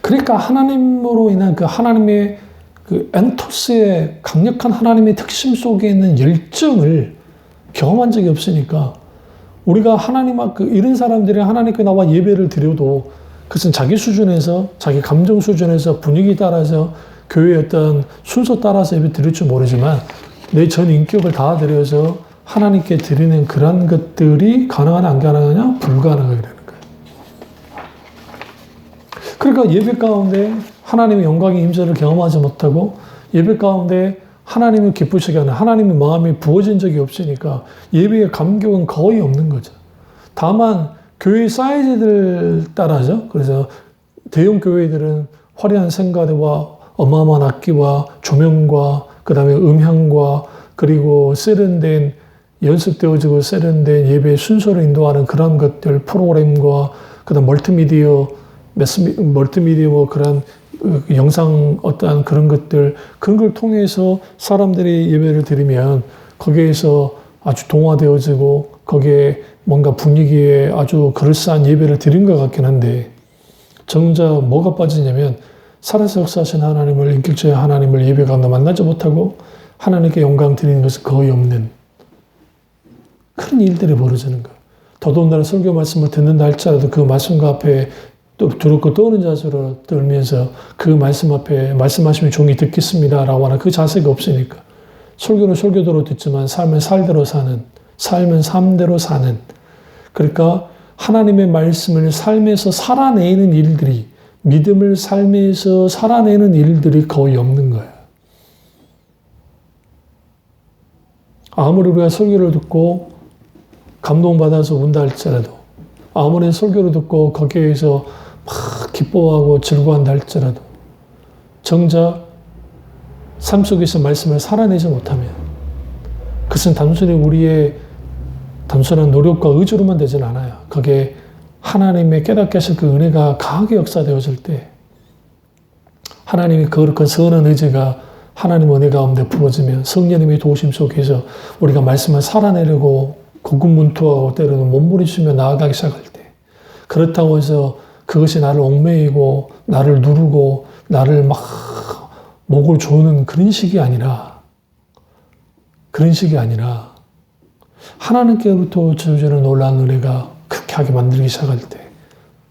그러니까 하나님으로 인한 그 하나님의 그 엔토스의 강력한 하나님의 특심 속에 있는 열정을 경험한 적이 없으니까 우리가 이런 사람들이 하나님께 나와 예배를 드려도 그것은 자기 수준에서 자기 감정 수준에서 분위기 따라서 교회의 어떤 순서 따라서 예배 드릴 줄 모르지만 내 전 인격을 다 드려서 하나님께 드리는 그런 것들이 가능하냐 안 가능하냐? 불가능하게 되는 거예요. 그러니까 예배 가운데 하나님의 영광의 임재를 경험하지 못하고 예배 가운데 하나님을 기쁘시게 하는 하나님의 마음이 부어진 적이 없으니까 예배의 감격은 거의 없는 거죠. 다만 교회 사이즈들 따라죠. 그래서 대형 교회들은 화려한 성가대와 어마어마한 악기와 조명과 그 다음에 음향과 그리고 세련된 연습되어지고 세련된 예배의 순서를 인도하는 그런 것들 프로그램과 그 다음 멀티미디어 뭐 그런 영상 어떠한 그런 것들 그런 걸 통해서 사람들이 예배를 드리면 거기에서 아주 동화되어지고 거기에 뭔가 분위기에 아주 그럴싸한 예배를 드린 것 같긴 한데 정작 뭐가 빠지냐면 살아서 역사하신 하나님을 인격체의 하나님을 예배 가운데 만나지 못하고 하나님께 영광 드리는 것은 거의 없는 그런 일들이 벌어지는 거예요. 더더군다나 설교 말씀을 듣는다 할지라도 그 말씀과 앞에 또 두렵고 떠오는 자세로 떨면서 그 말씀 앞에 말씀하시면 종이 듣겠습니다라고 하는 그 자세가 없으니까 설교는 설교대로 듣지만 삶은 삶대로 사는 그러니까 하나님의 말씀을 삶에서 살아내는 일들이 믿음을 삶에서 살아내는 일들이 거의 없는 거예요. 아무리 우리가 설교를 듣고 감동받아서 운다 할지라도 아무리 설교를 듣고 거기에서 막 기뻐하고 즐거워한다 할지라도 정작 삶 속에서 말씀을 살아내지 못하면 그것은 단순히 우리의 단순한 노력과 의지로만 되진 않아요. 거기에 하나님의 깨닫게 하실 그 은혜가 강하게 역사되어질 때 하나님의 거룩한 선한 의지가 하나님의 은혜 가운데 부어지면 성령님의 도우심 속에서 우리가 말씀을 살아내려고 고군분투하고 때로는 몸부림치며 나아가기 시작할 때 그렇다고 해서 그것이 나를 얽매이고 나를 누르고 나를 막 목을 조는 그런 식이 아니라 하나님께로부터 주어지는 놀라운 은혜가 그렇게 하게 만들기 시작할 때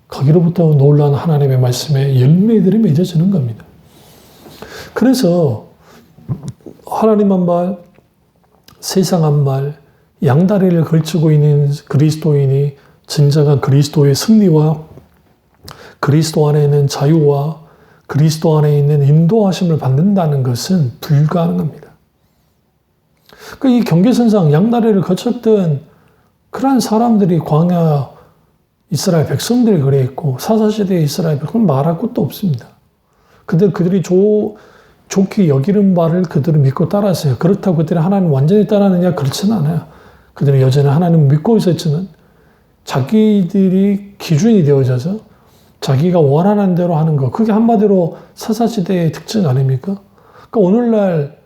거기로부터 놀라운 하나님의 말씀에 열매들이 맺어지는 겁니다. 그래서 하나님 한 말, 세상 한 말, 양다리를 걸치고 있는 그리스도인이 진정한 그리스도의 승리와 그리스도 안에 있는 자유와 그리스도 안에 있는 인도하심을 받는다는 것은 불가능합니다. 이 경계선상 양다리를 거쳤던 그러한 사람들이 광야 이스라엘 백성들이 그래 있고 사사시대의 이스라엘 백성은 말할 것도 없습니다. 근데 그들이 좋게 여기는 말을 그들은 믿고 따랐어요. 그렇다고 그들이 하나님 완전히 따르느냐? 그렇지는 않아요. 그들은 여전히 하나님을 믿고 있었지만 자기들이 기준이 되어져서 자기가 원하는 대로 하는 것 그게 한마디로 사사시대의 특징 아닙니까? 그러니까 오늘날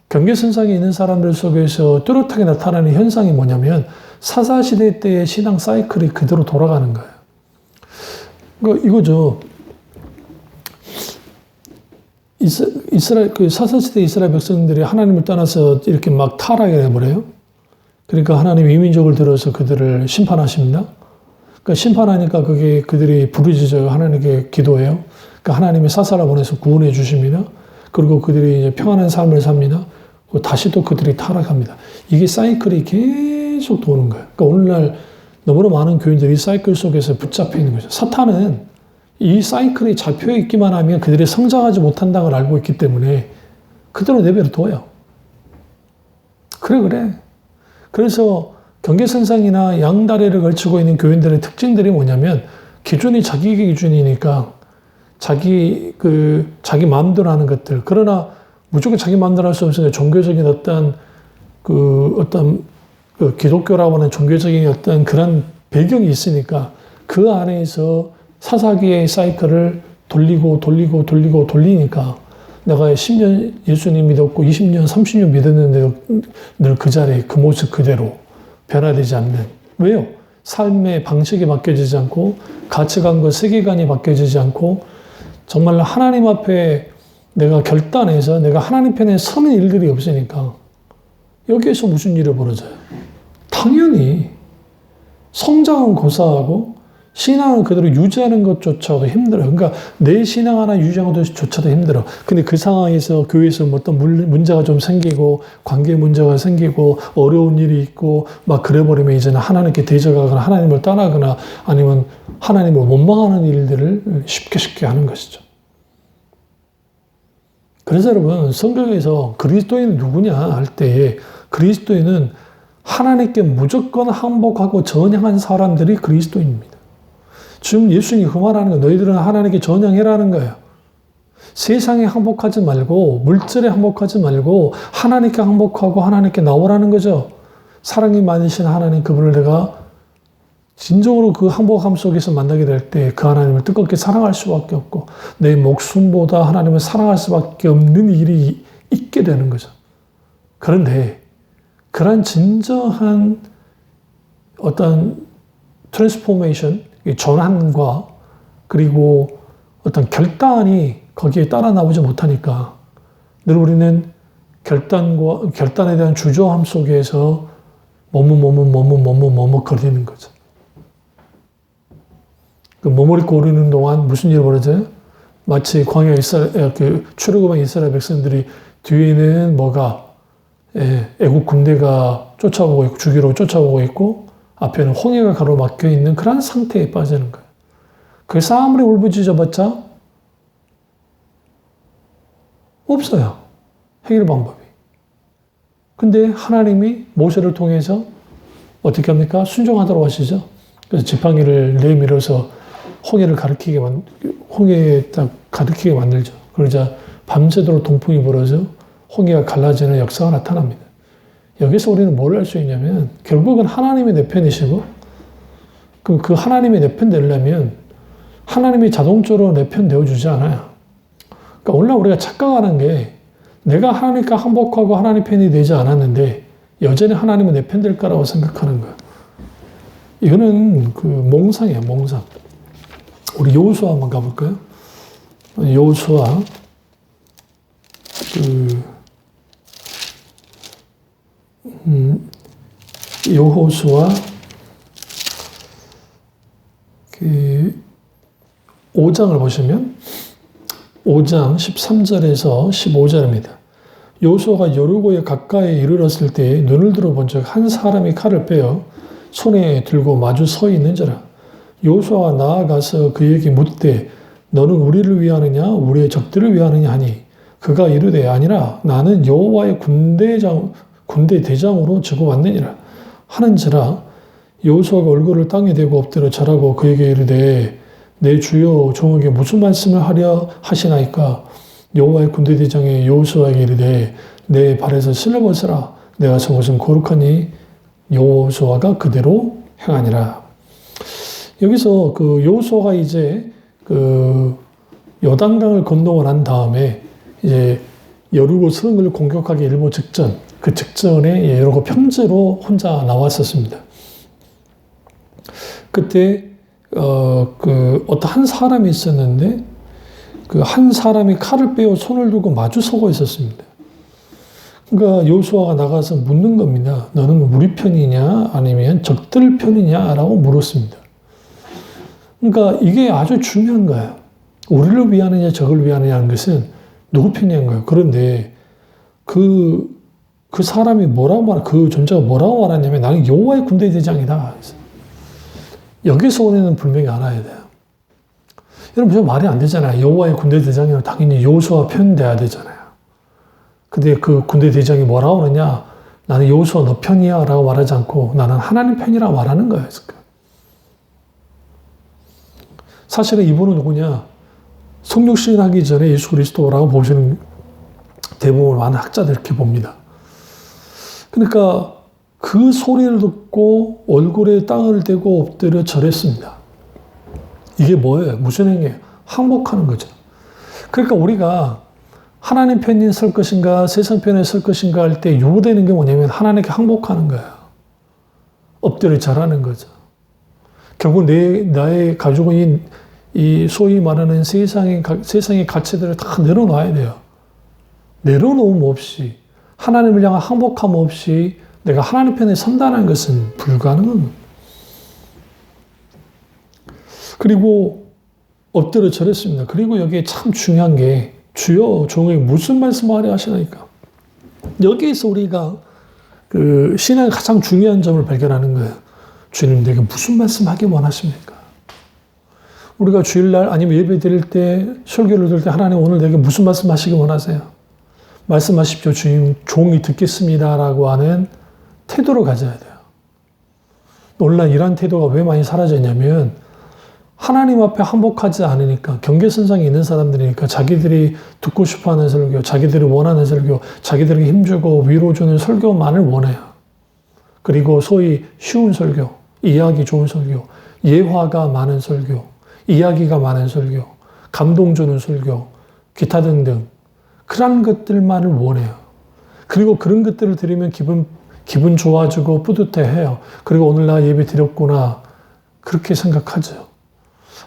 경계선상에 있는 사람들 속에서 뚜렷하게 나타나는 현상이 뭐냐면 사사시대 때의 신앙 사이클이 그대로 돌아가는 거예요. 그러니까 이거죠. 사사시대 이스라엘 백성들이 하나님을 떠나서 이렇게 막 타락을 해버려요. 그러니까 하나님이 이민족을 들어서 그들을 심판하십니다. 그러니까 심판하니까 그게 그들이 부르짖어요. 하나님께 기도해요. 그러니까 하나님이 사사라 보내서 구원해 주십니다. 그리고 그들이 이제 평안한 삶을 삽니다. 다시 또 그들이 타락합니다. 이게 사이클이 계속 도는 거예요. 그러니까 오늘날 너무나 많은 교인들이 이 사이클 속에서 붙잡혀 있는 거죠. 사탄은 이 사이클이 잡혀 있기만 하면 그들이 성장하지 못한다는 걸 알고 있기 때문에 그대로 내버려 둬요. 그래. 그래서 경계선상이나 양다리를 걸치고 있는 교인들의 특징들이 뭐냐면 기준이 자기 기준이니까 자기 마음대로 하는 것들. 그러나 무조건 자기 마음대로 할 수 없으니까 종교적인 어떤 기독교라고 하는 종교적인 어떤 그런 배경이 있으니까 그 안에서 사사기의 사이클을 돌리니까 내가 10년 예수님 믿었고 20년, 30년 믿었는데도 늘 그 자리에 그 모습 그대로 변화되지 않는. 왜요? 삶의 방식이 바뀌어지지 않고 가치관과 세계관이 바뀌어지지 않고 정말 하나님 앞에 내가 결단해서 내가 하나님 편에 서는 일들이 없으니까 여기에서 무슨 일이 벌어져요? 당연히 성장은 고사하고 신앙을 그대로 유지하는 것조차도 힘들어요. 그러니까 내 신앙 하나 유지하는 것조차도 힘들어. 근데 그 상황에서 교회에서 어떤 문제가 좀 생기고 관계 문제가 생기고 어려운 일이 있고 막 그래버리면 이제는 하나님께 대적하거나 하나님을 떠나거나 아니면 하나님을 원망하는 일들을 쉽게 하는 것이죠. 그래서 여러분, 성경에서 그리스도인은 누구냐 할 때에 그리스도인은 하나님께 무조건 항복하고 전향한 사람들이 그리스도인입니다. 지금 예수님이 그 말하는 거, 너희들은 하나님께 전향해라는 거예요. 세상에 항복하지 말고, 물질에 항복하지 말고, 하나님께 항복하고 하나님께 나오라는 거죠. 사랑이 많으신 하나님, 그분을 내가 진정으로 그 항복함 속에서 만나게 될 때 그 하나님을 뜨겁게 사랑할 수밖에 없고, 내 목숨보다 하나님을 사랑할 수밖에 없는 일이 있게 되는 거죠. 그런데 그런 진정한 어떤 트랜스포메이션, 전환과 그리고 어떤 결단이 거기에 따라 나오지 못하니까 늘 우리는 결단에 대한 주저함 속에서 머뭇거리는 거죠. 그 머뭇거리는 동안 무슨 일이 벌어져요? 마치 광야 출애굽한 이스라엘 백성들이 뒤에는 애국 군대가 쫓아오고 있고 죽이러 쫓아오고 있고 앞에는 홍해가 가로막혀 있는 그런 상태에 빠지는 거예요. 그래서 아무리 울부짖어봤자 없어요. 해결 방법이. 근데 하나님이 모세를 통해서 어떻게 합니까? 순종하도록 하시죠. 그래서 지팡이를 내밀어서 홍해에 딱 가리키게 만들죠. 그러자 밤새도록 동풍이 불어서 홍해가 갈라지는 역사가 나타납니다. 여기서 우리는 뭘 알 수 있냐면 결국은 하나님이 내 편이시고 그 하나님이 내 편 되려면 하나님이 자동적으로 내 편 되어주지 않아요. 그러니까 오늘 우리가 착각하는 게 내가 하나님과 항복하고 하나님 편이 되지 않았는데 여전히 하나님은 내 편 될 거라고 생각하는 거예요. 이거는 몽상이에요, 몽상. 우리 여호수아 한번 가볼까요? 여호수아 여호수아 5장을 보시면 5장 13절에서 15절입니다. 여호수아가 여리고에 가까이 이르렀을 때 눈을 들어본 적 한 사람이 칼을 빼어 손에 들고 마주 서 있는지라. 여호수아가 나아가서 그에게 묻되 너는 우리를 위하느냐 우리의 적들을 위하느냐 하니 그가 이르되 아니라 나는 여호와의 군대 대장으로 지고 왔느니라 하는지라. 여호수아가 얼굴을 땅에 대고 엎드려 절하고 그에게 이르되 내 주여 종에게 무슨 말씀을 하려 하시나이까. 여호와의 군대 대장이 여호수아에게 이르되 내 발에서 신을 벗으라. 내가 저것은 거룩하니 여호수아가 그대로 행하니라. 여기서 여호수아가 이제 요단강을 건너고 난 다음에 이제 여리고 성을 공격하기 일보 직전, 그 직전에 여리고 평지로 혼자 나왔었습니다. 그때 어떤 한 사람이 있었는데 그 한 사람이 칼을 빼어 손을 두고 마주 서고 있었습니다. 그러니까 여호수아가 나가서 묻는 겁니다. 너는 우리 편이냐 아니면 적들 편이냐라고 물었습니다. 그러니까 이게 아주 중요한 거예요. 우리를 위하느냐 적을 위하느냐 하는 것은 누구 편이냐는 거예요. 그런데 그 사람이 그 존재가 뭐라고 말하냐면 나는 여호와의 군대 대장이다. 여기서 우리는 분명히 알아야 돼요. 여러분, 저 말이 안 되잖아요. 여호와의 군대 대장이면 당연히 여호수아 편 돼야 되잖아요. 근데 그 군대 대장이 뭐라고 하느냐? 나는 여호수아 너 편이야 라고 말하지 않고 나는 하나님 편이라고 말하는 거예요. 사실은 이분은 누구냐? 성령 시인하기 전에 예수 그리스도라고 보시는 대부분 많은 학자들 이렇게 봅니다. 그러니까 그 소리를 듣고 얼굴에 땅을 대고 엎드려 절했습니다. 이게 뭐예요? 무슨 행위예요? 항복하는 거죠. 그러니까 우리가 하나님 편에 설 것인가 세상 편에 설 것인가 할 때 요구되는 게 뭐냐면 하나님께 항복하는 거예요. 엎드려 절하는 거죠. 결국 나의 가지고 있는 이 소위 말하는 세상의 가치들을 다 내려놔야 돼요. 내려놓음 없이 하나님을 향한 항복함 없이 내가 하나님 편에 선다는 것은 불가능합니다. 그리고 엎드려 절했습니다. 그리고 여기에 참 중요한 게 주여 종에게 무슨 말씀을 하려 하시나이까. 여기에서 우리가 신앙의 가장 중요한 점을 발견하는 거예요. 주님 내게 무슨 말씀하기 원하십니까? 우리가 주일날 아니면 예배 드릴 때 설교를 들을 때 하나님 오늘 내게 무슨 말씀 하시기 원하세요? 말씀하십시오 주님, 종이 듣겠습니다라고 하는 태도를 가져야 돼요. 논란 이런 태도가 왜 많이 사라졌냐면 하나님 앞에 항복하지 않으니까, 경계선상에 있는 사람들이니까 자기들이 듣고 싶어하는 설교, 자기들이 원하는 설교, 자기들에게 힘주고 위로주는 설교만을 원해요. 그리고 소위 쉬운 설교, 이해하기 좋은 설교, 예화가 많은 설교, 이야기가 많은 설교, 감동 주는 설교, 기타 등등 그런 것들만을 원해요. 그리고 그런 것들을 들으면 기분 좋아지고 뿌듯해해요. 그리고 오늘 나 예배 드렸구나 그렇게 생각하죠.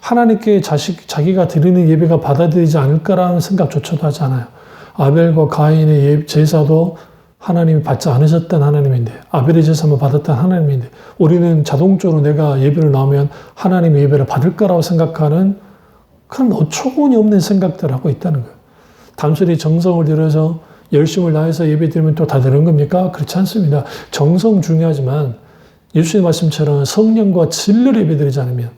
하나님께 자기가 드리는 예배가 받아들이지 않을까라는 생각조차도 하지 않아요. 아벨과 가인의 제사도 하나님이 받지 않으셨던 하나님인데, 아벨의 제사만 받았던 하나님인데, 우리는 자동적으로 내가 예배를 나오면 하나님의 예배를 받을까라고 생각하는 그런 어처구니 없는 생각들을 하고 있다는 거예요. 단순히 정성을 들여서 열심을 다해서 예배 드리면 또 다 되는 겁니까? 그렇지 않습니다. 정성 중요하지만 예수의 말씀처럼 성령과 진리를 예배 드리지 않으면,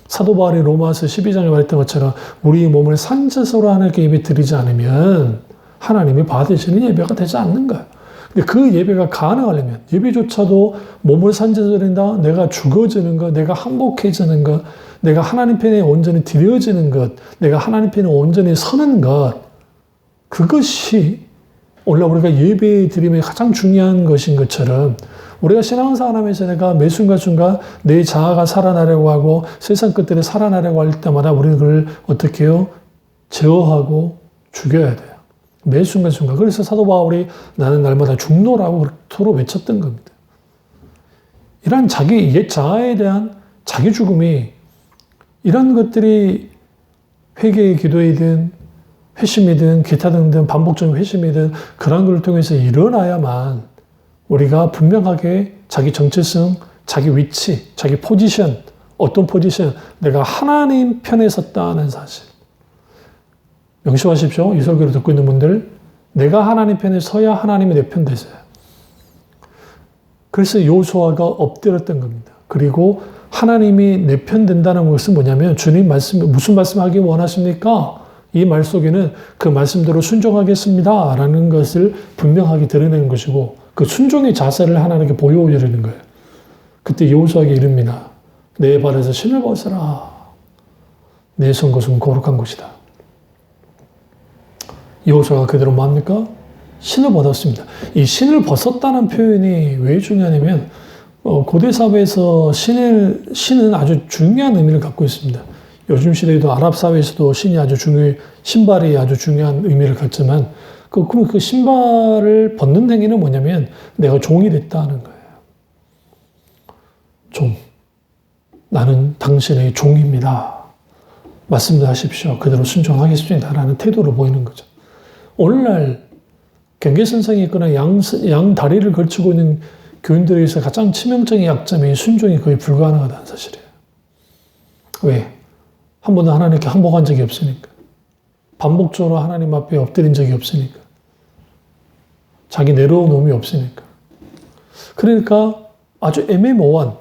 사도 바울이 로마서 12장에 말했던 것처럼 우리 몸을 산제사로 하나님께 예배 드리지 않으면 하나님이 받으시는 예배가 되지 않는 거예요. 근데 그 예배가 가능하려면, 예배조차도 몸을 산제사로 드린다, 내가 죽어지는 것, 내가 항복해지는 것, 내가 하나님 편에 온전히 드려지는 것, 내가 하나님 편에 온전히 서는 것, 그것이 오늘 우리가 예배 드림의 가장 중요한 것인 것처럼, 우리가 신앙생활하면서 내가 매 순간순간 내 자아가 살아나려고 하고 세상 것들이 살아나려고 할 때마다 우리는 그걸 어떻게 해요? 제어하고 죽여야 돼요. 매 순간순간. 그래서 사도 바울이 나는 날마다 죽노라고 서로 외쳤던 겁니다. 이런 자기 옛 자아에 대한 자기 죽음이, 이런 것들이 회개의 기도이든 회심이든 기타 등등 반복적인 회심이든 그런 걸 통해서 일어나야만 우리가 분명하게 자기 정체성, 자기 위치, 자기 포지션, 어떤 포지션, 내가 하나님 편에 섰다는 사실. 명심하십시오. 이 설교를 듣고 있는 분들, 내가 하나님 편에 서야 하나님이 내 편 되세요. 그래서 여호수아가 엎드렸던 겁니다. 그리고 하나님이 내 편 된다는 것은 뭐냐면, 주님 말씀, 무슨 말씀하기 원하십니까? 이 말 속에는 그 말씀대로 순종하겠습니다 라는 것을 분명하게 드러내는 것이고, 그 순종의 자세를 하나님께 보여주려는 거예요. 그때 여호수아에게 이릅니다. 내 발에서 신을 벗어라. 내 선 곳은 거룩한 곳이다. 여호수아가 그대로 뭐합니까? 신을 벗었습니다. 이 신을 벗었다는 표현이 왜 중요하냐면, 고대 사회에서 신은 아주 중요한 의미를 갖고 있습니다. 요즘 시대에도 아랍 사회에서도 신발이 아주 중요한 의미를 갖지만, 그럼 그 신발을 벗는 행위는 뭐냐면 내가 종이 됐다는 거예요. 종. 나는 당신의 종입니다. 말씀도 하십시오. 그대로 순종하겠습니다. 라는 태도를 보이는 거죠. 오늘날 경계선상에 있거나 양 다리를 걸치고 있는 교인들에게서 가장 치명적인 약점이 순종이 거의 불가능하다는 사실이에요. 왜? 한 번도 하나님께 항복한 적이 없으니까. 반복적으로 하나님 앞에 엎드린 적이 없으니까. 자기 내려온 놈이 없으니까. 그러니까 아주 애매모호한,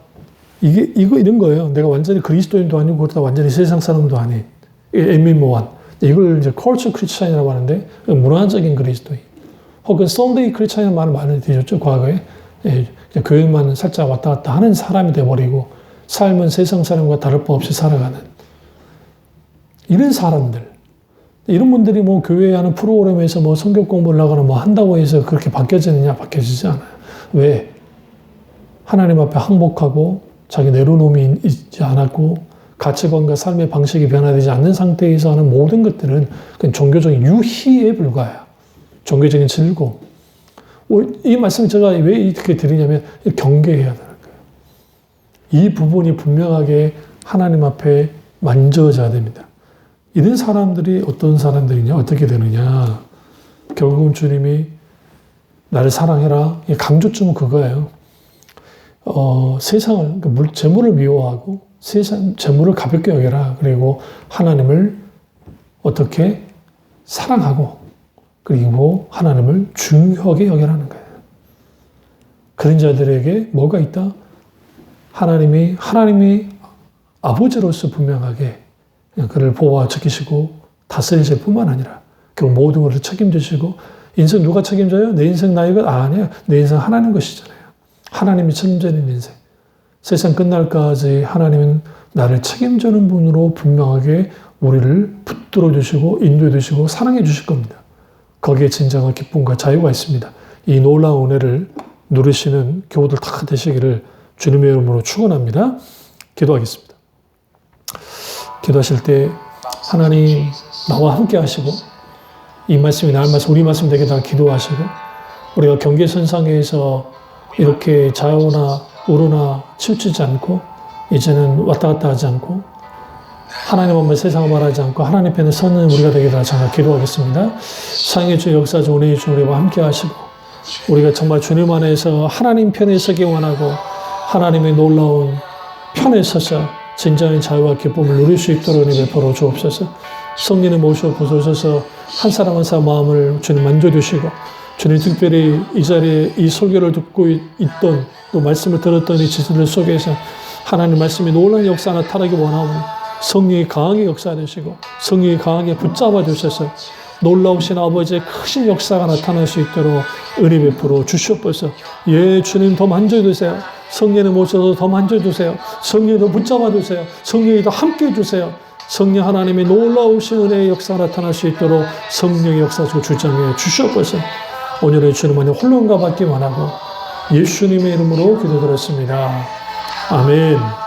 이런 거예요. 내가 완전히 그리스도인도 아니고, 그러다 완전히 세상 사람도 아닌, 애매모호한. 이걸 이제 컬처 크리스찬이라고 하는데, 문화적인 그리스도인. 혹은 썬데이 크리스찬이라는 말을 많이 드셨죠, 과거에. 교회만 살짝 왔다 갔다 하는 사람이 돼버리고, 삶은 세상 사람과 다를 바 없이 살아가는. 이런 사람들. 이런 분들이 뭐 교회에 하는 프로그램에서 뭐 성경 공부를 하거나 뭐 한다고 해서 그렇게 바뀌어지느냐? 바뀌어지지 않아요. 왜? 하나님 앞에 항복하고 자기 내려놓음이 있지 않았고 가치관과 삶의 방식이 변화되지 않는 상태에서 하는 모든 것들은 그냥 종교적인 유희에 불과해요. 종교적인 즐거움. 이 말씀을 제가 왜 이렇게 드리냐면 경계해야 되는 거예요. 이 부분이 분명하게 하나님 앞에 만져져야 됩니다. 이런 사람들이 어떤 사람들이냐, 어떻게 되느냐. 결국은 주님이 나를 사랑해라. 강조점은 그거예요. 세상을, 재물을 미워하고 재물을 가볍게 여겨라. 그리고 하나님을 어떻게 사랑하고 그리고 하나님을 중요하게 여겨라는 거예요. 그런 자들에게 뭐가 있다? 하나님이 아버지로서 분명하게 그를 보호하 지키시고 다스리실 뿐만 아니라 그 모든 것을 책임지시고 인생 누가 책임져요? 내 인생 나의 것? 아니에요. 내 인생 하나님 것이잖아요. 하나님이 책임지는 인생. 세상 끝날까지 하나님은 나를 책임지는 분으로 분명하게 우리를 붙들어 주시고 인도해 주시고 사랑해 주실 겁니다. 거기에 진정한 기쁨과 자유가 있습니다. 이 놀라운 은혜를 누리시는 교우들 다 되시기를 주님의 이름으로 축원합니다. 기도하겠습니다. 기도하실 때 하나님 나와 함께 하시고 이 말씀이 나의 말씀, 우리 말씀 되게 다 기도하시고 우리가 경계선상에서 이렇게 좌우나 우로나 치우치지 않고 이제는 왔다 갔다 하지 않고 하나님 앞에 세상을 말하지 않고 하나님 편에 서는 우리가 되게 다 잠깐 기도하겠습니다. 사랑의 주, 역사 주, 은혜의 주 우리와 함께 하시고 우리가 정말 주님 안에서 하나님 편에 서기 원하고 하나님의 놀라운 편에 서서 진정한 자유와 기쁨을 누릴 수 있도록 은혜 베풀어 주옵소서. 성령의 모시고 보소서. 한 사람 한 사람 마음을 주님 만져주시고 주님 특별히 이 자리에 이 설교를 듣고 있던 또 말씀을 들었던 이 지체들 속에서 하나님 말씀이 놀라운 역사 나타나기 원하오니 성령이 강하게 역사되시고 성령이 강하게 붙잡아 주셔서 놀라우신 아버지의 크신 역사가 나타날 수 있도록 은혜 베풀어 주시옵소서. 예, 주님 더 만져주세요. 성령의 모셔서 더 만져주세요. 성령이 더 붙잡아 주세요. 성령이 더 함께 해주세요. 성령 하나님의 놀라우신 은혜의 역사가 나타날 수 있도록 성령의 역사 주장해 주시옵소서. 오늘의 주님 안에 홀론가 받기 원하고 예수님의 이름으로 기도드렸습니다. 아멘.